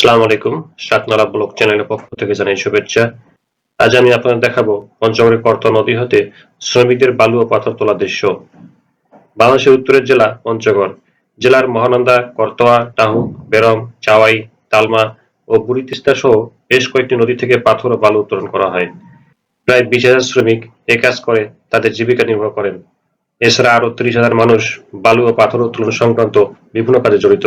আসসালামু আলাইকুম। শাকনালা ব্লগ চ্যানেলের পক্ষ থেকে জানাই শুভেচ্ছা। আজ আমি আপনাদের দেখাবো পঞ্চগড়ের করতোয়া নদী হতে শ্রমিকদের বালু ও পাথর তোলা দৃশ্য। বাংলাদেশের উত্তরের জেলা পঞ্চগড়। জেলার মহানন্দা, করতোয়া, টাহুক, বেরম, চাওয়াই, তালমা ও বুড়ি তিস্তা সহ বেশ কয়েকটি নদী থেকে পাথর ও বালু উত্তোলন করা হয়। প্রায় 20,000 শ্রমিক এ কাজ করে তাদের জীবিকা নির্বাহ করেন। এছাড়া আরো 30,000 মানুষ বালু ও পাথর উত্তোলন সংক্রান্ত বিভিন্ন কাজে জড়িত।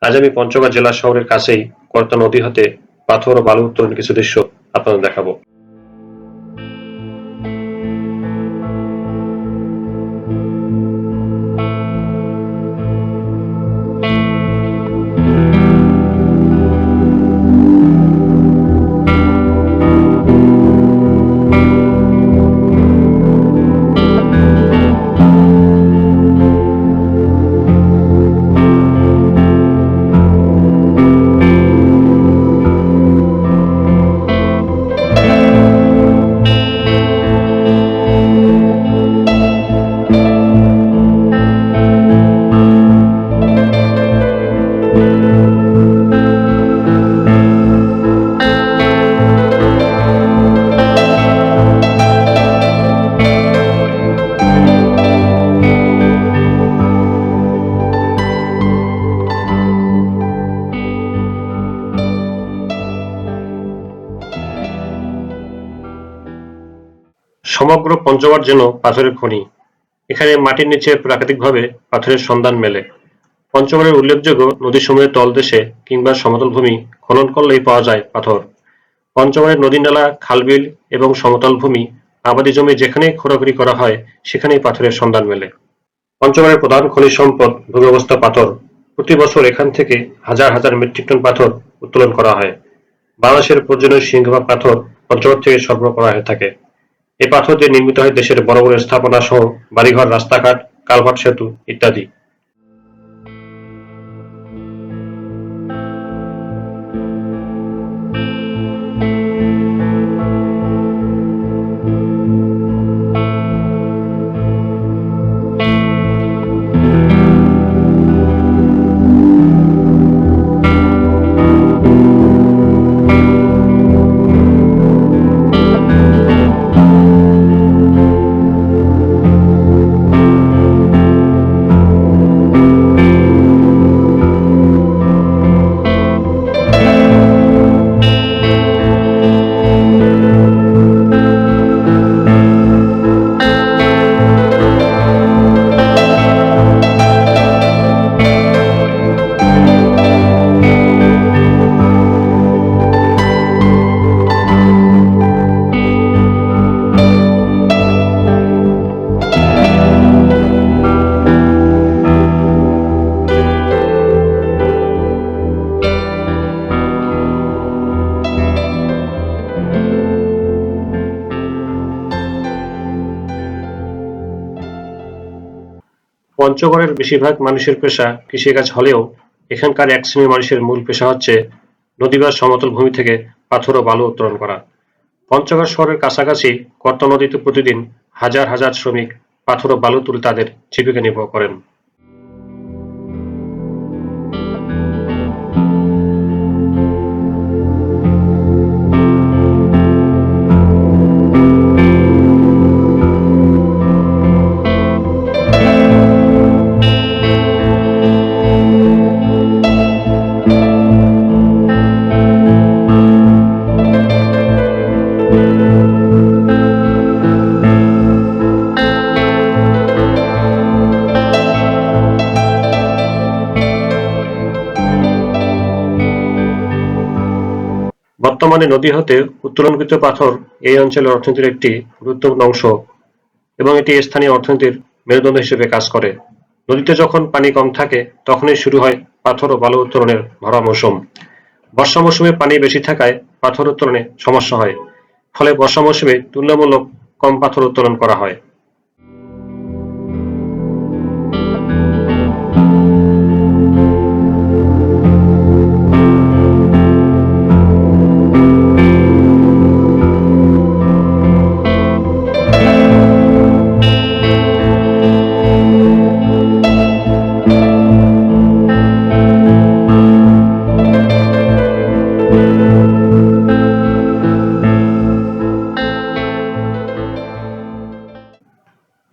আজ আমি পঞ্চগড় জেলা শহরের কাছেই করতোয়া নদী হতে পাথর ও বালু উত্তোলনের কিছু দৃশ্য আপনাদের দেখাবো। সমগ্র পঞ্চগড় যেন পাথরের খনি। এখানে মাটির নিচে প্রাকৃতিকভাবে পাথরের সন্ধান মেলে। পঞ্চগড়ের উল্লেখযোগ্য নদীসমূহের তলদেশে কিংবা সমতল ভূমি খনন করলেই পাওয়া যায় পাথর। পঞ্চগড়ের নদী-নালা, খাল-বিল এবং সমতল ভূমি, আবাদি জমি যেখানেই খোঁড়াখুঁড়ি করা হয় সেখানেই পাথরের সন্ধান মেলে। পঞ্চগড়ের প্রধান খনিজ সম্পদ ভূগর্ভস্থ পাথর। প্রতি বছর এখান থেকে হাজার হাজার মেট্রিক টন পাথর উত্তোলন করা হয়। বাংলাদেশের প্রয়োজনীয় সিংহভাগ পাথর পঞ্চগড় থেকে সরবরাহ করা হয়ে থাকে। এই পাথর দিয়ে নির্মিত হয় দেশের বড় বড় স্থাপনা সহ বাড়িঘর, রাস্তাঘাট, কালভার্ট, সেতু ইত্যাদি। পঞ্চগড়ের বেশিরভাগ মানুষের পেশা কৃষিকাজ হলেও এখানকার এক শ্রেণীর মানুষের মূল পেশা হচ্ছে নদী বা সমতল ভূমি থেকে পাথর ও বালু উত্তোলন করা। পঞ্চগড় শহরের কাছাকাছি করতোয়া নদীতে প্রতিদিন হাজার হাজার শ্রমিক পাথর ও বালু তুলে তাদের জীবিকা নির্বাহ করেন। বর্তমানে নদী হতে উত্তোলনকৃত পাথর এই অঞ্চলের অর্থনীতির একটি গুরুত্বপূর্ণ অংশ এবং এটি স্থানীয় অর্থনীতির মেরুদণ্ড হিসেবে কাজ করে। নদীতে যখন পানি কম থাকে তখনই শুরু হয় পাথর ও বালু উত্তোলনের ভরা মৌসুম। বর্ষা মৌসুমে পানি বেশি থাকায় পাথর উত্তোলনে সমস্যা হয়, ফলে বর্ষা মৌসুমে তুলনামূলক কম পাথর উত্তোলন করা হয়।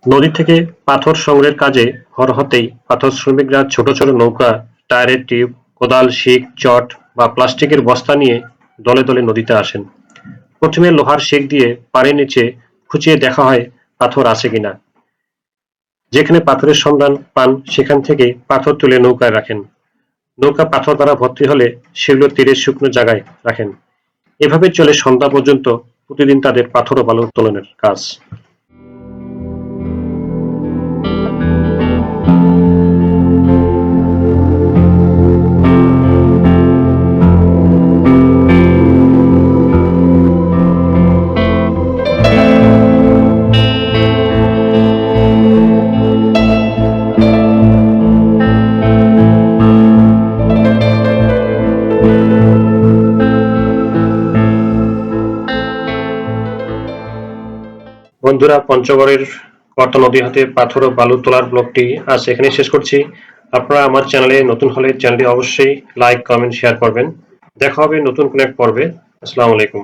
নদী থেকে পাথর সংগ্রহের কাজে হরহতেই পাথর শ্রমিকরা ছোট ছোট নৌকা, টায়ারের টিউব, কোদাল, শিক, চট বা প্লাস্টিকের বস্তা নিয়ে দলে দলে নদীতে আসেন। প্রথমে লোহার শিক দিয়ে পানির নিচে খুঁচিয়ে দেখা হয় পাথর আছে কিনা। যেখানে পাথরের সন্ধান পান সেখান থেকে পাথর তুলে নৌকায় রাখেন। নৌকা পাথর দ্বারা ভর্তি হলে সেগুলো তীরের শুকনো জায়গায় রাখেন। এভাবে চলে সন্ধ্যা পর্যন্ত প্রতিদিন তাদের পাথর ও বালু উত্তোলনের কাজ। বন্ধুরা, পঞ্চগড়ের কর্তা নদী হাতে পাথর ও বালু তোলার ব্লগটি আজ এখানে শেষ করছি। আপনারা আমার চ্যানেলে নতুন হলে চ্যানেলটি অবশ্যই লাইক, কমেন্ট, শেয়ার করবেন। দেখা হবে নতুন কোনো এক পর্বে। আসসালামু আলাইকুম।